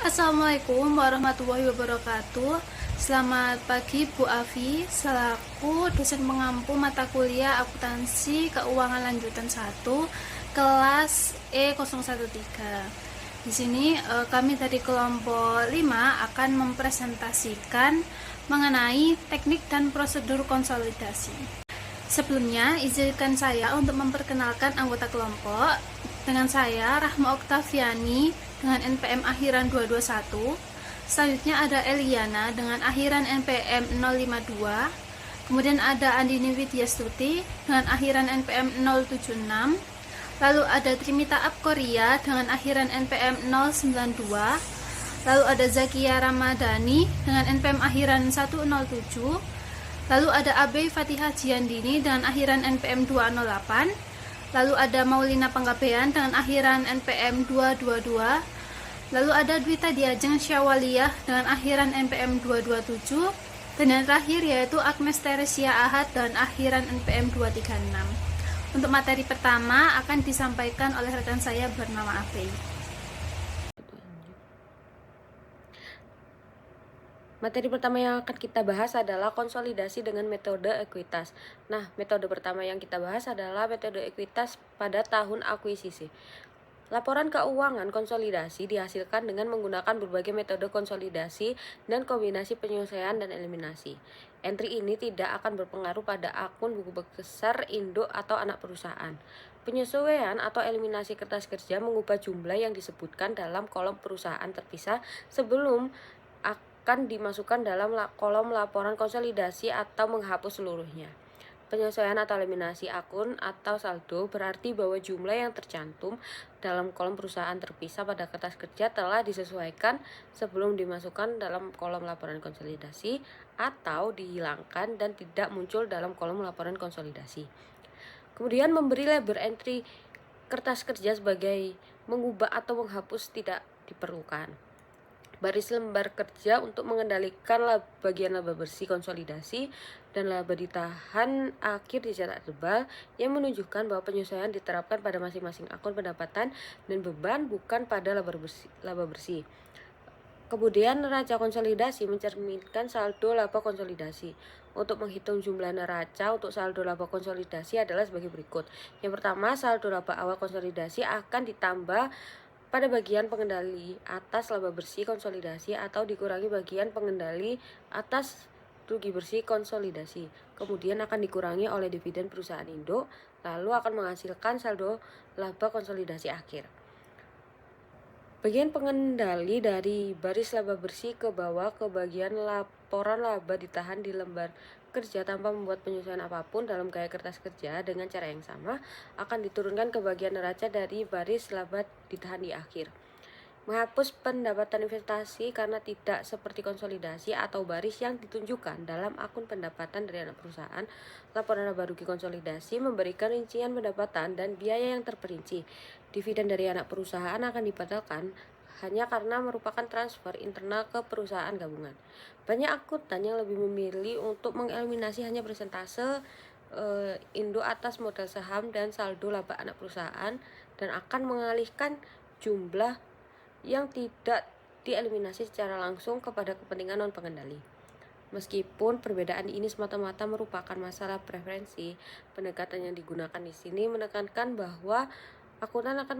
Assalamualaikum warahmatullahi wabarakatuh. Selamat pagi Bu Afi, selaku dosen pengampu mata kuliah akuntansi keuangan lanjutan 1 kelas E013. Di sini kami dari kelompok 5 akan mempresentasikan mengenai teknik dan prosedur konsolidasi. Sebelumnya, izinkan saya untuk memperkenalkan anggota kelompok. Dengan saya, Rahma Oktaviani dengan NPM akhiran 221. Selanjutnya ada Eliana dengan akhiran NPM 052. Kemudian ada Andini Widyastuti dengan akhiran NPM 076. Lalu ada Trimita Apkoria dengan akhiran NPM 092. Lalu ada Zakia Ramadhani dengan NPM akhiran 107. Lalu ada Abe Fatihah Jiandini dengan akhiran NPM 208. Lalu ada Maulina Panggabean dengan akhiran NPM 222. Lalu ada Dwita Diajeng Syawaliyah dengan akhiran NPM 227. Dan yang terakhir yaitu Agnes Teresia Ahad dengan akhiran NPM 236. Untuk materi pertama akan disampaikan oleh rekan saya bernama Abe. Materi pertama yang akan kita bahas adalah konsolidasi dengan metode ekuitas. Nah, metode pertama yang kita bahas adalah metode ekuitas pada tahun akuisisi. Laporan keuangan konsolidasi dihasilkan dengan menggunakan berbagai metode konsolidasi dan kombinasi penyelesaian dan eliminasi. Entry ini tidak akan berpengaruh pada akun buku besar induk atau anak perusahaan. Penyesuaian atau eliminasi kertas kerja mengubah jumlah yang disebutkan dalam kolom perusahaan terpisah sebelum akan dimasukkan dalam kolom laporan konsolidasi atau menghapus seluruhnya. Penyesuaian atau eliminasi akun atau saldo berarti bahwa jumlah yang tercantum dalam kolom perusahaan terpisah pada kertas kerja telah disesuaikan sebelum dimasukkan dalam kolom laporan konsolidasi atau dihilangkan dan tidak muncul dalam kolom laporan konsolidasi. Kemudian memberi label entry kertas kerja sebagai mengubah atau menghapus tidak diperlukan. Baris lembar kerja untuk mengendalikan bagian laba bersih konsolidasi dan laba ditahan akhir dicetak tebal yang menunjukkan bahwa penyesuaian diterapkan pada masing-masing akun pendapatan dan beban bukan pada laba bersih. Kemudian neraca konsolidasi mencerminkan saldo laba konsolidasi. Untuk menghitung jumlah neraca untuk saldo laba konsolidasi adalah sebagai berikut. Yang pertama, saldo laba awal konsolidasi akan ditambah pada bagian pengendali atas laba bersih konsolidasi atau dikurangi bagian pengendali atas rugi bersih konsolidasi. Kemudian akan dikurangi oleh dividen perusahaan induk, lalu akan menghasilkan saldo laba konsolidasi akhir. Bagian pengendali dari baris laba bersih ke bawah ke bagian laporan laba ditahan di lembar kerja tanpa membuat penyesuaian apapun dalam gaya kertas kerja dengan cara yang sama akan diturunkan ke bagian neraca dari baris laba ditahan di akhir. Menghapus pendapatan investasi karena tidak seperti konsolidasi atau baris yang ditunjukkan dalam akun pendapatan dari anak perusahaan. Laporan laba rugi konsolidasi memberikan rincian pendapatan dan biaya yang terperinci. Dividen dari anak perusahaan akan dibatalkan hanya karena merupakan transfer internal ke perusahaan gabungan. Banyak akuntan yang lebih memilih untuk mengeliminasi hanya persentase induk atas modal saham dan saldo laba anak perusahaan dan akan mengalihkan jumlah yang tidak dieliminasi secara langsung kepada kepentingan non-pengendali. Meskipun perbedaan ini semata-mata merupakan masalah preferensi, pendekatan yang digunakan di sini menekankan bahwa akuntan akan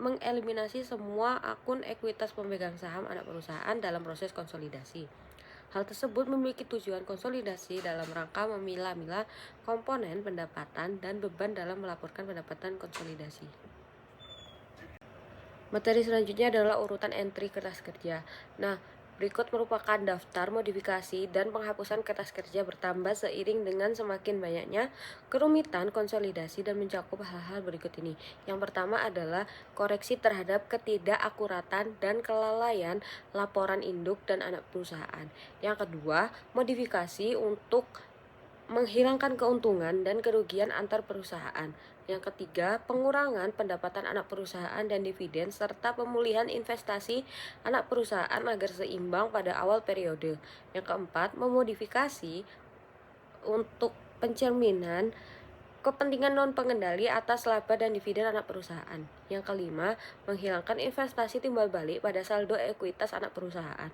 mengeliminasi semua akun ekuitas pemegang saham anak perusahaan dalam proses konsolidasi. Hal tersebut memiliki tujuan konsolidasi dalam rangka memilah-milah komponen pendapatan dan beban dalam melaporkan pendapatan konsolidasi. Materi selanjutnya adalah urutan entry kertas kerja. Nah, berikut merupakan daftar modifikasi dan penghapusan kertas kerja bertambah seiring dengan semakin banyaknya kerumitan konsolidasi dan mencakup hal-hal berikut ini. Yang pertama adalah koreksi terhadap ketidakakuratan dan kelalaian laporan induk dan anak perusahaan. Yang kedua, modifikasi untuk menghilangkan keuntungan dan kerugian antar perusahaan. Yang ketiga, pengurangan pendapatan anak perusahaan dan dividen serta pemulihan investasi anak perusahaan agar seimbang pada awal periode. Yang keempat, memodifikasi untuk pencerminan kepentingan non-pengendali atas laba dan dividen anak perusahaan. Yang kelima, menghilangkan investasi timbal balik pada saldo ekuitas anak perusahaan.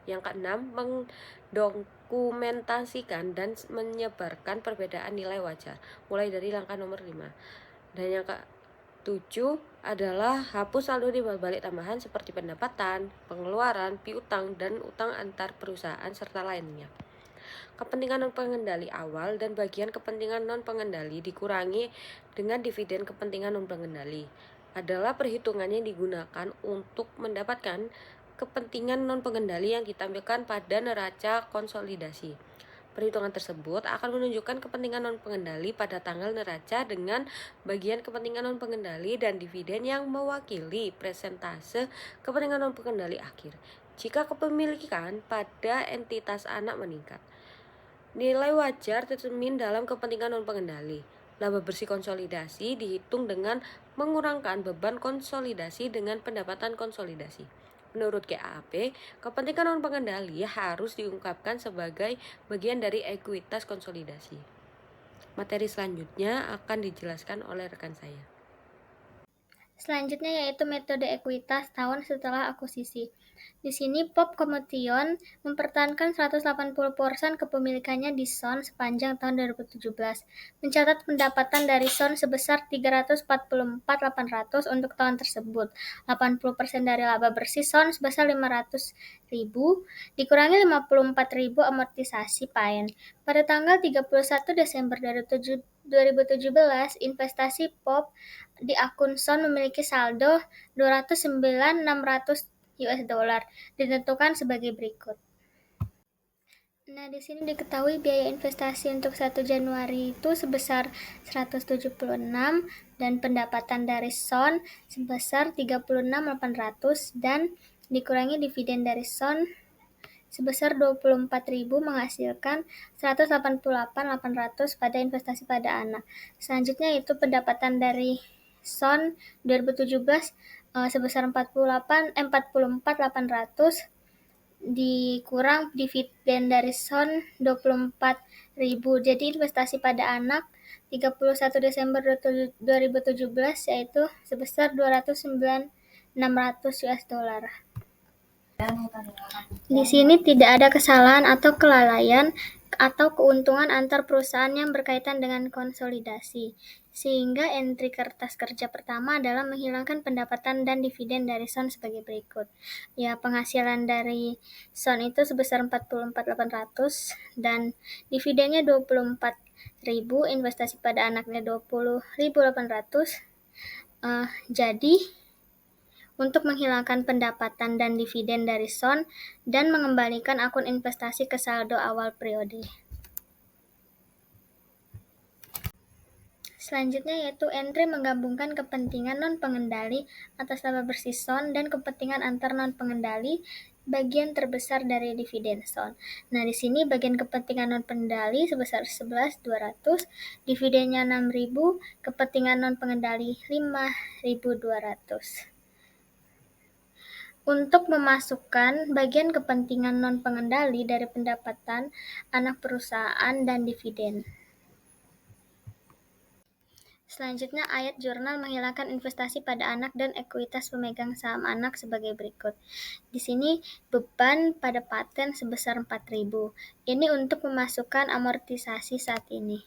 Yang keenam, mendokumentasikan dan menyebarkan perbedaan nilai wajar, mulai dari langkah nomor 5. Dan yang ketujuh adalah hapus saldo timbal balik tambahan seperti pendapatan, pengeluaran, piutang, dan utang antar perusahaan, serta lainnya. Kepentingan non-pengendali awal dan bagian kepentingan non-pengendali dikurangi dengan dividen kepentingan non-pengendali. Adalah perhitungan yang digunakan untuk mendapatkan kepentingan non-pengendali yang ditampilkan pada neraca konsolidasi. Perhitungan tersebut akan menunjukkan kepentingan non-pengendali pada tanggal neraca dengan bagian kepentingan non-pengendali dan dividen yang mewakili presentase kepentingan non-pengendali akhir. Jika kepemilikan pada entitas anak meningkat, nilai wajar tercermin dalam kepentingan non-pengendali. Laba bersih konsolidasi dihitung dengan mengurangkan beban konsolidasi dengan pendapatan konsolidasi. Menurut GAAP, kepentingan non-pengendali harus diungkapkan sebagai bagian dari ekuitas konsolidasi. Materi selanjutnya akan dijelaskan oleh rekan saya. Selanjutnya yaitu metode ekuitas tahun setelah akuisisi. Di sini Pop Komution mempertahankan 180% kepemilikannya di SON sepanjang tahun 2017, mencatat pendapatan dari SON sebesar 344.800 untuk tahun tersebut. 80% dari laba bersih SON sebesar 500.000 dikurangi 54.000 amortisasi PAEN. Pada tanggal 31 Desember 2017, investasi Pop di akun SON memiliki saldo 209.600 US dollar, ditentukan sebagai berikut. Nah, di sini diketahui biaya investasi untuk 1 Januari itu sebesar 176 dan pendapatan dari SON sebesar 36.800 dan dikurangi dividen dari SON sebesar 24.000 menghasilkan 188.800 pada investasi pada anak. Selanjutnya itu pendapatan dari SON 2017 sebesar 44.800 dikurang dividen dari SON 24.000. Jadi investasi pada anak 31 Desember 2017 yaitu sebesar 209.600 US dollar. Di sini tidak ada kesalahan atau kelalaian atau keuntungan antar perusahaan yang berkaitan dengan konsolidasi, sehingga entry kertas kerja pertama adalah menghilangkan pendapatan dan dividen dari SON sebagai berikut. Ya, penghasilan dari SON itu sebesar 44.800 dan dividennya 24.000, investasi pada anaknya 20.800. Jadi untuk menghilangkan pendapatan dan dividen dari SON dan mengembalikan akun investasi ke saldo awal periode. Selanjutnya yaitu entry menggabungkan kepentingan non-pengendali atas laba bersih SON dan kepentingan antar non-pengendali bagian terbesar dari dividen SON. Nah, di sini bagian kepentingan non-pengendali sebesar 11.200, dividennya 6.000, kepentingan non-pengendali 5.200. Untuk memasukkan bagian kepentingan non-pengendali dari pendapatan anak perusahaan dan dividen. Selanjutnya, ayat jurnal menghilangkan investasi pada anak dan ekuitas pemegang saham anak sebagai berikut. Di sini beban pada paten sebesar 4.000. Ini untuk memasukkan amortisasi saat ini.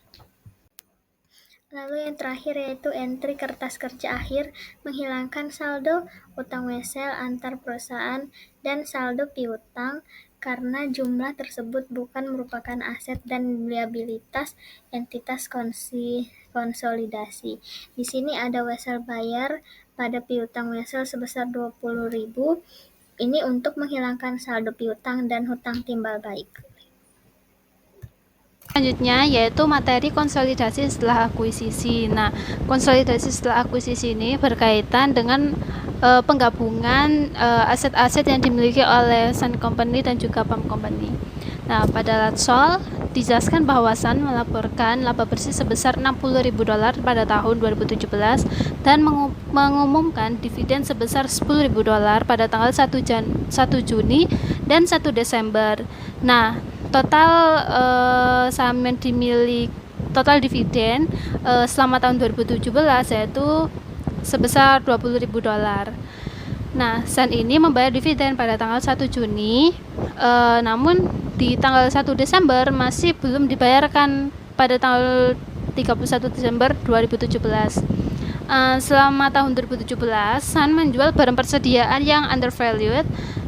Lalu yang terakhir yaitu entry kertas kerja akhir menghilangkan saldo utang wesel antar perusahaan dan saldo piutang karena jumlah tersebut bukan merupakan aset dan liabilitas entitas konsolidasi. Di sini ada wesel bayar pada piutang wesel sebesar 20.000. Ini untuk menghilangkan saldo piutang dan hutang timbal balik. Selanjutnya yaitu materi konsolidasi setelah akuisisi. Nah, konsolidasi setelah akuisisi ini berkaitan dengan penggabungan aset-aset yang dimiliki oleh Sun Company dan juga Pump Company. Nah, pada Latsol dijelaskan bahwa Sun melaporkan laba bersih sebesar $60.000 pada tahun 2017 dan mengumumkan dividen sebesar $10.000 pada tanggal 1 Juni dan 1 Desember. Nah, total saham yang dimiliki total dividen selama tahun 2017 yaitu sebesar $20.000. Nah, Sun ini membayar dividen pada tanggal 1 Juni, namun di tanggal 1 Desember masih belum dibayarkan pada tanggal 31 Desember 2017. Selama tahun 2017, Sun menjual barang persediaan yang undervalued,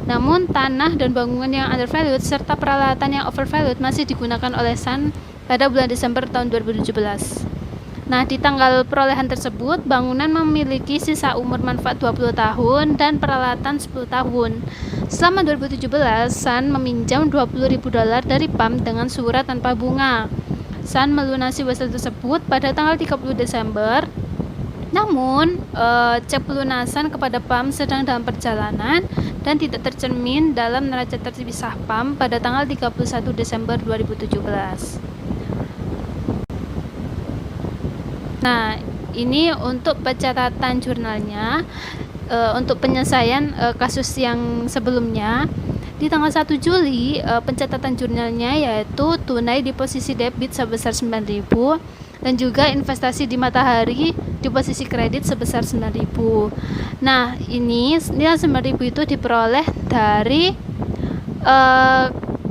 namun tanah dan bangunan yang undervalued serta peralatan yang overvalued masih digunakan oleh Sun pada bulan Desember tahun 2017. Nah, di tanggal perolehan tersebut, bangunan memiliki sisa umur manfaat 20 tahun dan peralatan 10 tahun. Selama 2017, Sun meminjam $20.000 dari PAM dengan surat tanpa bunga. Sun melunasi wesel tersebut pada tanggal 30 Desember. Namun, cek pelunasan kepada PAM sedang dalam perjalanan dan tidak tercermin dalam neraca terpisah PAM pada tanggal 31 Desember 2017. Nah, ini untuk pencatatan jurnalnya. Untuk penyelesaian kasus yang sebelumnya, di tanggal 1 Juli pencatatan jurnalnya yaitu tunai di posisi debit sebesar 9.000 dan juga investasi di Matahari di posisi kredit sebesar 9.000. Nah, ini nilai 9.000 itu diperoleh dari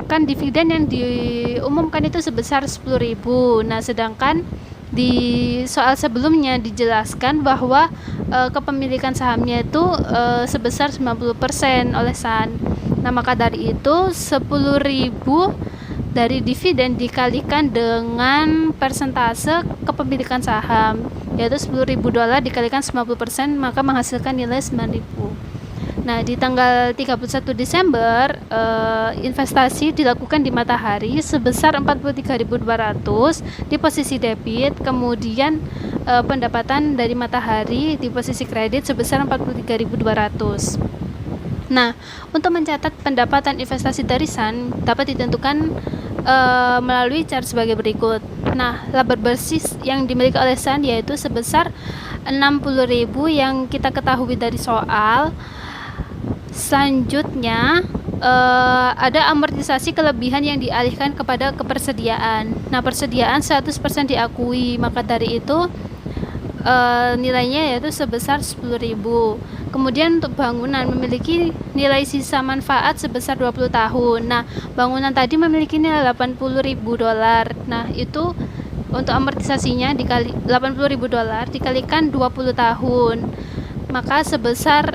kan dividen yang diumumkan itu sebesar 10.000. Nah, sedangkan di soal sebelumnya dijelaskan bahwa kepemilikan sahamnya itu sebesar 90% oleh Sun. Nah, maka dari itu 10.000 dari dividen dikalikan dengan persentase kepemilikan saham, yaitu $10.000 dikalikan 90%, maka menghasilkan nilai 9.000. Nah, di tanggal 31 Desember investasi dilakukan di Matahari sebesar 43.200 di posisi debit, kemudian pendapatan dari Matahari di posisi kredit sebesar 43.200. Nah, untuk mencatat pendapatan investasi dari Sun dapat ditentukan melalui cara sebagai berikut. Nah, laba bersih yang dimiliki oleh Sun yaitu sebesar 60.000 yang kita ketahui dari soal. Selanjutnya ada amortisasi kelebihan yang dialihkan kepada kepersediaan. Nah, persediaan 100% diakui, maka dari itu nilainya yaitu sebesar 10.000. Kemudian untuk bangunan memiliki nilai sisa manfaat sebesar 20 tahun. Nah, bangunan tadi memiliki nilai $80.000. Nah, itu untuk amortisasinya dikali $80.000 dikalikan 20 tahun. Maka sebesar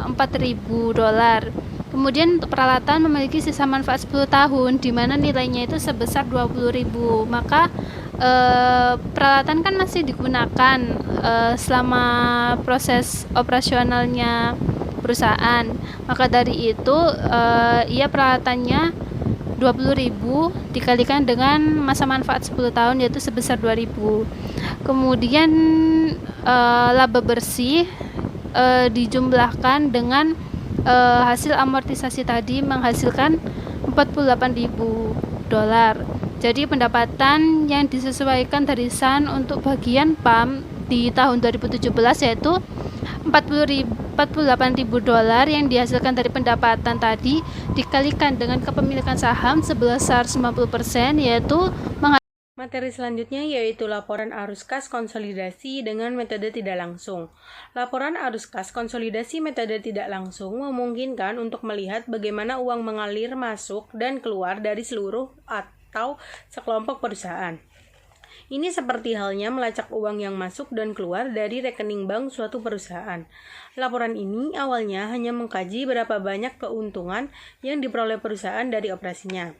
$4.000. Kemudian untuk peralatan memiliki sisa manfaat 10 tahun di mana nilainya itu sebesar 20.000. Maka peralatan kan masih digunakan selama proses operasionalnya perusahaan. Maka dari itu ia peralatannya 20.000 dikalikan dengan masa manfaat 10 tahun yaitu sebesar 2.000. Kemudian laba bersih dijumlahkan dengan hasil amortisasi tadi menghasilkan $48.000. Jadi pendapatan yang disesuaikan dari Sun untuk bagian PAM di tahun 2017 yaitu $48.000 yang dihasilkan dari pendapatan tadi dikalikan dengan kepemilikan saham sebesar 90% yaitu Materi selanjutnya yaitu laporan arus kas konsolidasi dengan metode tidak langsung. Laporan arus kas konsolidasi metode tidak langsung memungkinkan untuk melihat bagaimana uang mengalir masuk dan keluar dari seluruh atau sekelompok perusahaan. Ini seperti halnya melacak uang yang masuk dan keluar dari rekening bank suatu perusahaan. Laporan ini awalnya hanya mengkaji berapa banyak keuntungan yang diperoleh perusahaan dari operasinya.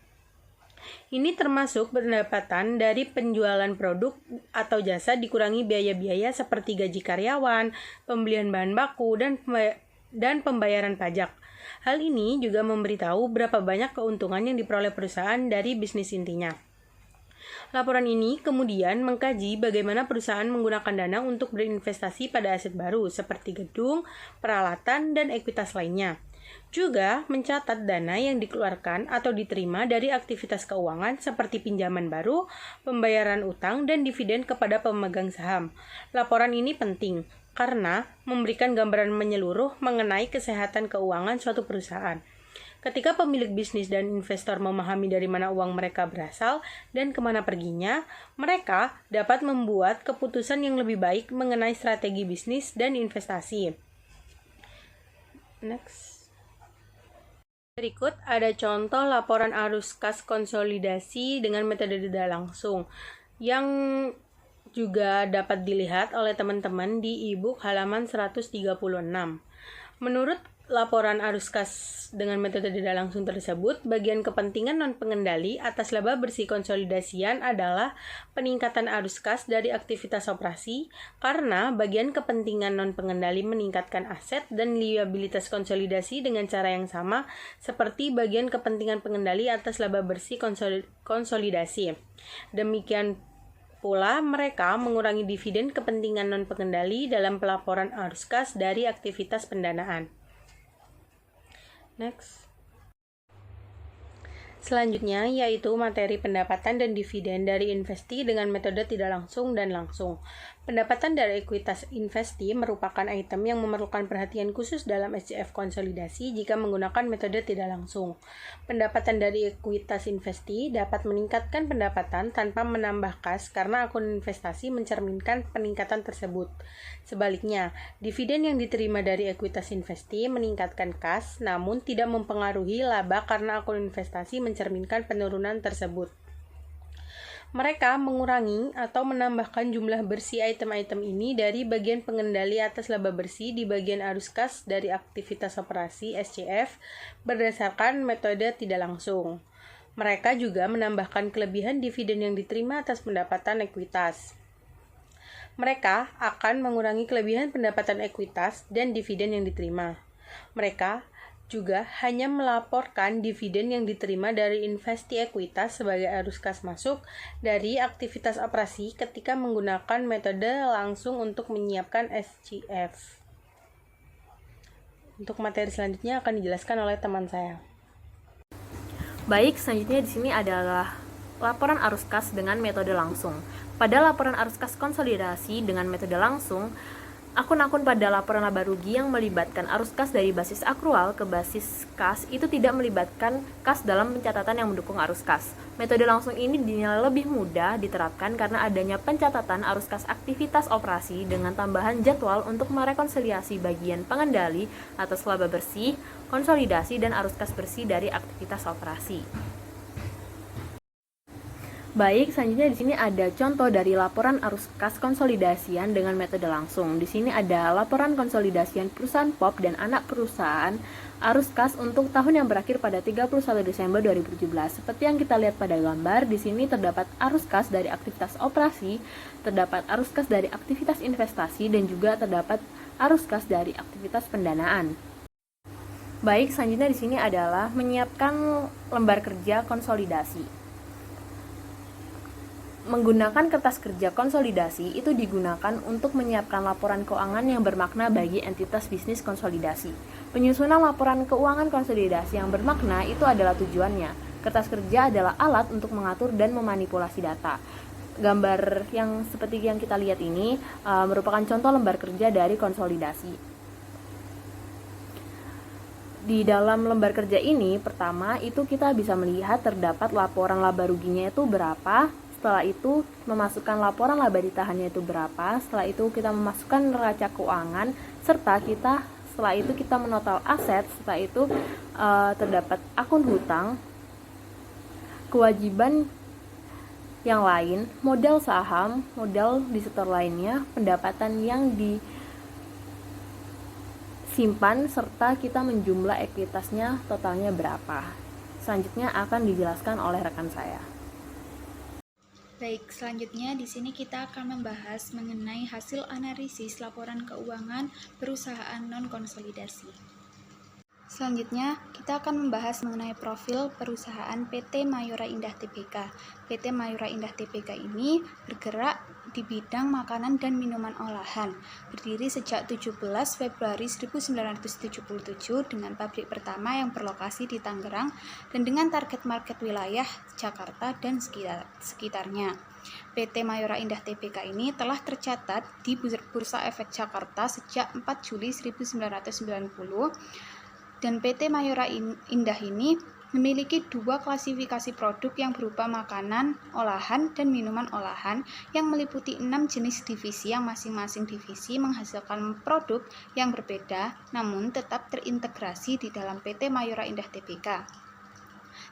Ini termasuk pendapatan dari penjualan produk atau jasa dikurangi biaya-biaya seperti gaji karyawan, pembelian bahan baku, dan pembayaran pajak. Hal ini juga memberitahu berapa banyak keuntungan yang diperoleh perusahaan dari bisnis intinya. Laporan ini kemudian mengkaji bagaimana perusahaan menggunakan dana untuk berinvestasi pada aset baru seperti gedung, peralatan, dan ekuitas lainnya. Juga mencatat dana yang dikeluarkan atau diterima dari aktivitas keuangan seperti pinjaman baru, pembayaran utang, dan dividen kepada pemegang saham. Laporan ini penting karena memberikan gambaran menyeluruh mengenai kesehatan keuangan suatu perusahaan. Ketika pemilik bisnis dan investor memahami dari mana uang mereka berasal dan kemana perginya, mereka dapat membuat keputusan yang lebih baik mengenai strategi bisnis dan investasi. Next. Berikut ada contoh laporan arus kas konsolidasi dengan metode tidak langsung yang juga dapat dilihat oleh teman-teman di e-book halaman 136. Menurut laporan arus kas dengan metode tidak langsung tersebut, bagian kepentingan non-pengendali atas laba bersih konsolidasian adalah peningkatan arus kas dari aktivitas operasi karena bagian kepentingan non-pengendali meningkatkan aset dan liabilitas konsolidasi dengan cara yang sama seperti bagian kepentingan pengendali atas laba bersih konsolidasi. Demikian pula mereka mengurangi dividen kepentingan non-pengendali dalam pelaporan arus kas dari aktivitas pendanaan. Next. Selanjutnya yaitu materi pendapatan dan dividen dari investi dengan metode tidak langsung dan langsung. Pendapatan dari ekuitas investi merupakan item yang memerlukan perhatian khusus dalam SCF konsolidasi jika menggunakan metode tidak langsung. Pendapatan dari ekuitas investi dapat meningkatkan pendapatan tanpa menambah kas karena akun investasi mencerminkan peningkatan tersebut. Sebaliknya, dividen yang diterima dari ekuitas investi meningkatkan kas namun tidak mempengaruhi laba karena akun investasi mencerminkan penurunan tersebut. Mereka mengurangi atau menambahkan jumlah bersih item-item ini dari bagian pengendali atas laba bersih di bagian arus kas dari aktivitas operasi SCF berdasarkan metode tidak langsung. Mereka juga menambahkan kelebihan dividen yang diterima atas pendapatan ekuitas. Mereka akan mengurangi kelebihan pendapatan ekuitas dan dividen yang diterima. Mereka juga hanya melaporkan dividen yang diterima dari investi ekuitas sebagai arus kas masuk dari aktivitas operasi ketika menggunakan metode langsung untuk menyiapkan SCF. Untuk materi selanjutnya akan dijelaskan oleh teman saya. Baik, selanjutnya di sini adalah laporan arus kas dengan metode langsung. Pada laporan arus kas konsolidasi dengan metode langsung, akun-akun pada laporan laba rugi yang melibatkan arus kas dari basis akrual ke basis kas itu tidak melibatkan kas dalam pencatatan yang mendukung arus kas. Metode langsung ini dinilai lebih mudah diterapkan karena adanya pencatatan arus kas aktivitas operasi dengan tambahan jadwal untuk merekonsiliasi bagian pengendali atas laba bersih, konsolidasi, dan arus kas bersih dari aktivitas operasi. Baik, selanjutnya di sini ada contoh dari laporan arus kas konsolidasian dengan metode langsung. Di sini ada laporan konsolidasian perusahaan POP dan anak perusahaan arus kas untuk tahun yang berakhir pada 31 Desember 2017. Seperti yang kita lihat pada gambar, di sini terdapat arus kas dari aktivitas operasi, terdapat arus kas dari aktivitas investasi, dan juga terdapat arus kas dari aktivitas pendanaan. Baik, selanjutnya di sini adalah menyiapkan lembar kerja konsolidasi. Menggunakan kertas kerja konsolidasi itu digunakan untuk menyiapkan laporan keuangan yang bermakna bagi entitas bisnis konsolidasi. Penyusunan laporan keuangan konsolidasi yang bermakna itu adalah tujuannya. Kertas kerja adalah alat untuk mengatur dan memanipulasi data. Gambar yang seperti yang kita lihat ini merupakan contoh lembar kerja dari konsolidasi. Di dalam lembar kerja ini, pertama itu kita bisa melihat terdapat laporan laba ruginya itu berapa. Setelah itu memasukkan laporan laba ditahannya itu berapa. Setelah itu kita memasukkan neraca keuangan, serta setelah itu kita menotal aset. Setelah itu terdapat akun hutang, kewajiban yang lain, modal saham, modal di setor lainnya, pendapatan yang disimpan, serta kita menjumlah ekuitasnya totalnya berapa. Selanjutnya akan dijelaskan oleh rekan saya. Baik, selanjutnya di sini kita akan membahas mengenai hasil analisis laporan keuangan perusahaan non-konsolidasi. Selanjutnya, kita akan membahas mengenai profil perusahaan PT Mayora Indah Tbk. PT Mayora Indah Tbk ini bergerak di bidang makanan dan minuman olahan, berdiri sejak 17 Februari 1977 dengan pabrik pertama yang berlokasi di Tangerang dan dengan target market wilayah Jakarta dan sekitarnya. PT Mayora Indah Tbk ini telah tercatat di Bursa Efek Jakarta sejak 4 Juli 1990 dan PT Mayora Indah ini memiliki dua klasifikasi produk yang berupa makanan, olahan, dan minuman olahan yang meliputi 6 jenis divisi yang masing-masing divisi menghasilkan produk yang berbeda namun tetap terintegrasi di dalam PT Mayora Indah Tbk.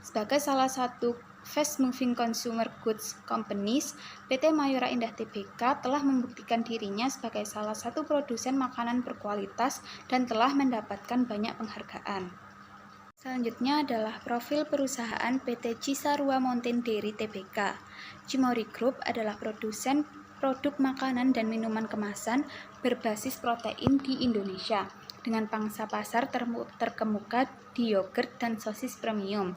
Sebagai salah satu fast moving consumer goods companies, PT Mayora Indah Tbk telah membuktikan dirinya sebagai salah satu produsen makanan berkualitas dan telah mendapatkan banyak penghargaan. Selanjutnya adalah profil perusahaan PT Cisarua Mountain Dairy Tbk. Cimory Group adalah produsen produk makanan dan minuman kemasan berbasis protein di Indonesia dengan pangsa pasar terkemuka di yogurt dan sosis premium.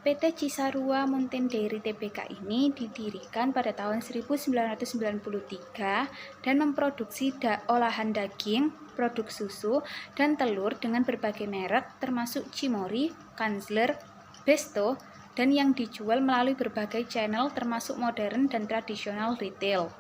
PT Cisarua Mountain Dairy Tbk ini didirikan pada tahun 1993 dan memproduksi olahan daging, produk susu, dan telur dengan berbagai merek termasuk Cimory, Kanzler, Besto, dan yang dijual melalui berbagai channel termasuk modern dan tradisional retail,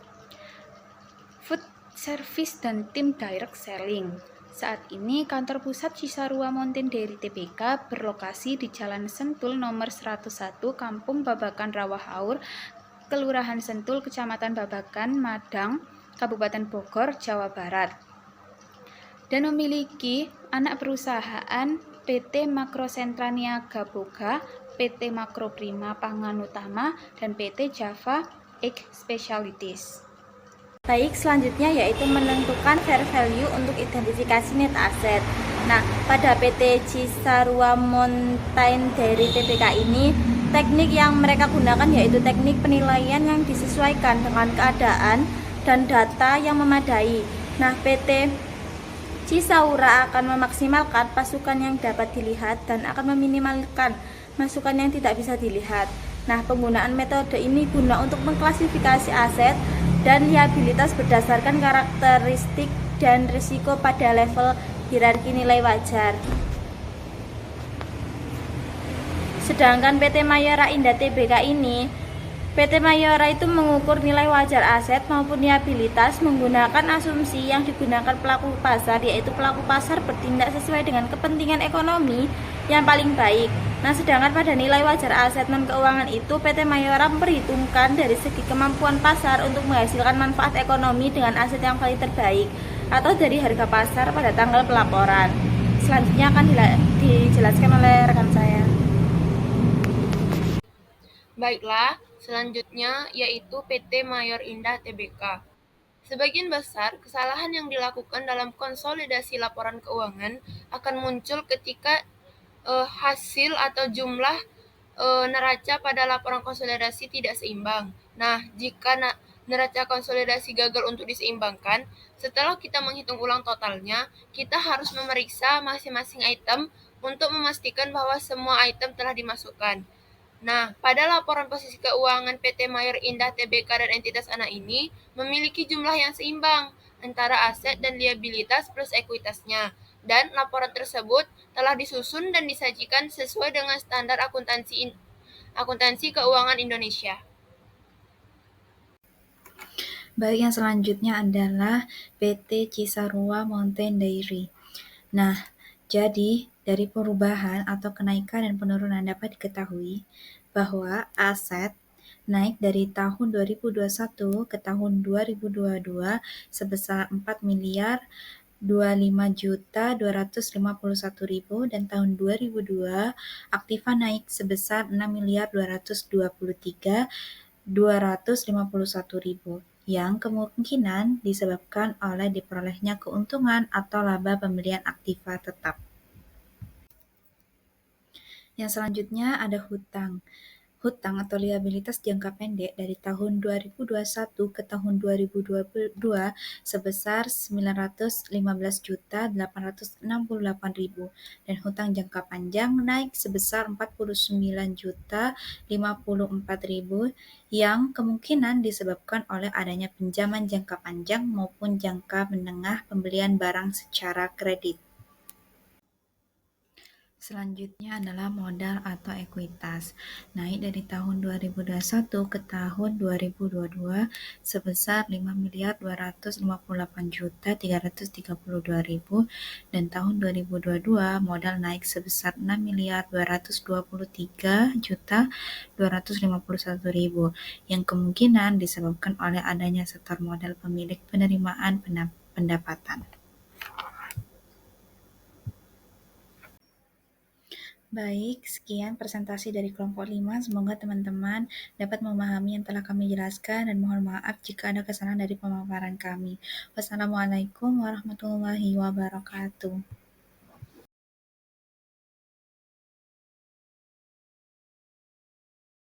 food service, dan tim direct selling. Saat ini kantor pusat Cisarua Mountain Dairy Tbk berlokasi di Jalan Sentul nomor 101 Kampung Babakan Rawahaur, Kelurahan Sentul, Kecamatan Babakan, Madang, Kabupaten Bogor, Jawa Barat. Dan memiliki anak perusahaan PT Makrosentra Niaga Boga, PT Makroprima Pangan Utama, dan PT Java Egg Specialities. Baik, selanjutnya yaitu menentukan fair value untuk identifikasi net asset. Nah, pada PT Cisarua Mountain Dairy Tbk ini, teknik yang mereka gunakan yaitu teknik penilaian yang disesuaikan dengan keadaan dan data yang memadai. Nah, PT Cisaura akan memaksimalkan pasukan yang dapat dilihat dan akan meminimalkan masukan yang tidak bisa dilihat. Nah, penggunaan metode ini guna untuk mengklasifikasi aset dan liabilitas berdasarkan karakteristik dan risiko pada level hierarki nilai wajar. Sedangkan PT Mayora Indah Tbk ini, PT Mayora itu mengukur nilai wajar aset maupun liabilitas menggunakan asumsi yang digunakan pelaku pasar, yaitu pelaku pasar bertindak sesuai dengan kepentingan ekonomi yang paling baik. Nah, sedangkan pada nilai wajar aset non-keuangan itu PT Mayora memperhitungkan dari segi kemampuan pasar untuk menghasilkan manfaat ekonomi dengan aset yang paling terbaik atau dari harga pasar pada tanggal pelaporan. Selanjutnya akan dijelaskan oleh rekan saya. Baiklah, selanjutnya yaitu PT Mayor Indah Tbk. Sebagian besar kesalahan yang dilakukan dalam konsolidasi laporan keuangan akan muncul ketika hasil atau jumlah neraca pada laporan konsolidasi tidak seimbang. Nah, jika neraca konsolidasi gagal untuk diseimbangkan, setelah kita menghitung ulang totalnya, kita harus memeriksa masing-masing item untuk memastikan bahwa semua item telah dimasukkan. Nah, pada laporan posisi keuangan PT Mayor Indah Tbk dan entitas anak ini memiliki jumlah yang seimbang antara aset dan liabilitas plus ekuitasnya, dan laporan tersebut telah disusun dan disajikan sesuai dengan standar akuntansi keuangan Indonesia. Baik, yang selanjutnya adalah PT Cisarua Mountain Dairy. Nah, jadi dari perubahan atau kenaikan dan penurunan dapat diketahui bahwa aset naik dari tahun 2021 ke tahun 2022 sebesar 4.025.251.000 dan tahun 2002 aktiva naik sebesar 6.223.251.000 yang kemungkinan disebabkan oleh diperolehnya keuntungan atau laba pembelian aktiva tetap. Yang selanjutnya ada hutang. Hutang atau liabilitas jangka pendek dari tahun 2021 ke tahun 2022 sebesar 915.868.000 dan hutang jangka panjang naik sebesar 49.054.000 yang kemungkinan disebabkan oleh adanya pinjaman jangka panjang maupun jangka menengah pembelian barang secara kredit. Selanjutnya adalah modal atau ekuitas, naik dari tahun 2021 ke tahun 2022 sebesar 5.258.332.000 dan tahun 2022 modal naik sebesar 6.223.251.000 yang kemungkinan disebabkan oleh adanya setor modal pemilik penerimaan pendapatan. Baik, sekian presentasi dari kelompok 5. Semoga teman-teman dapat memahami yang telah kami jelaskan dan mohon maaf jika ada kesalahan dari pemaparan kami. Wassalamualaikum warahmatullahi wabarakatuh.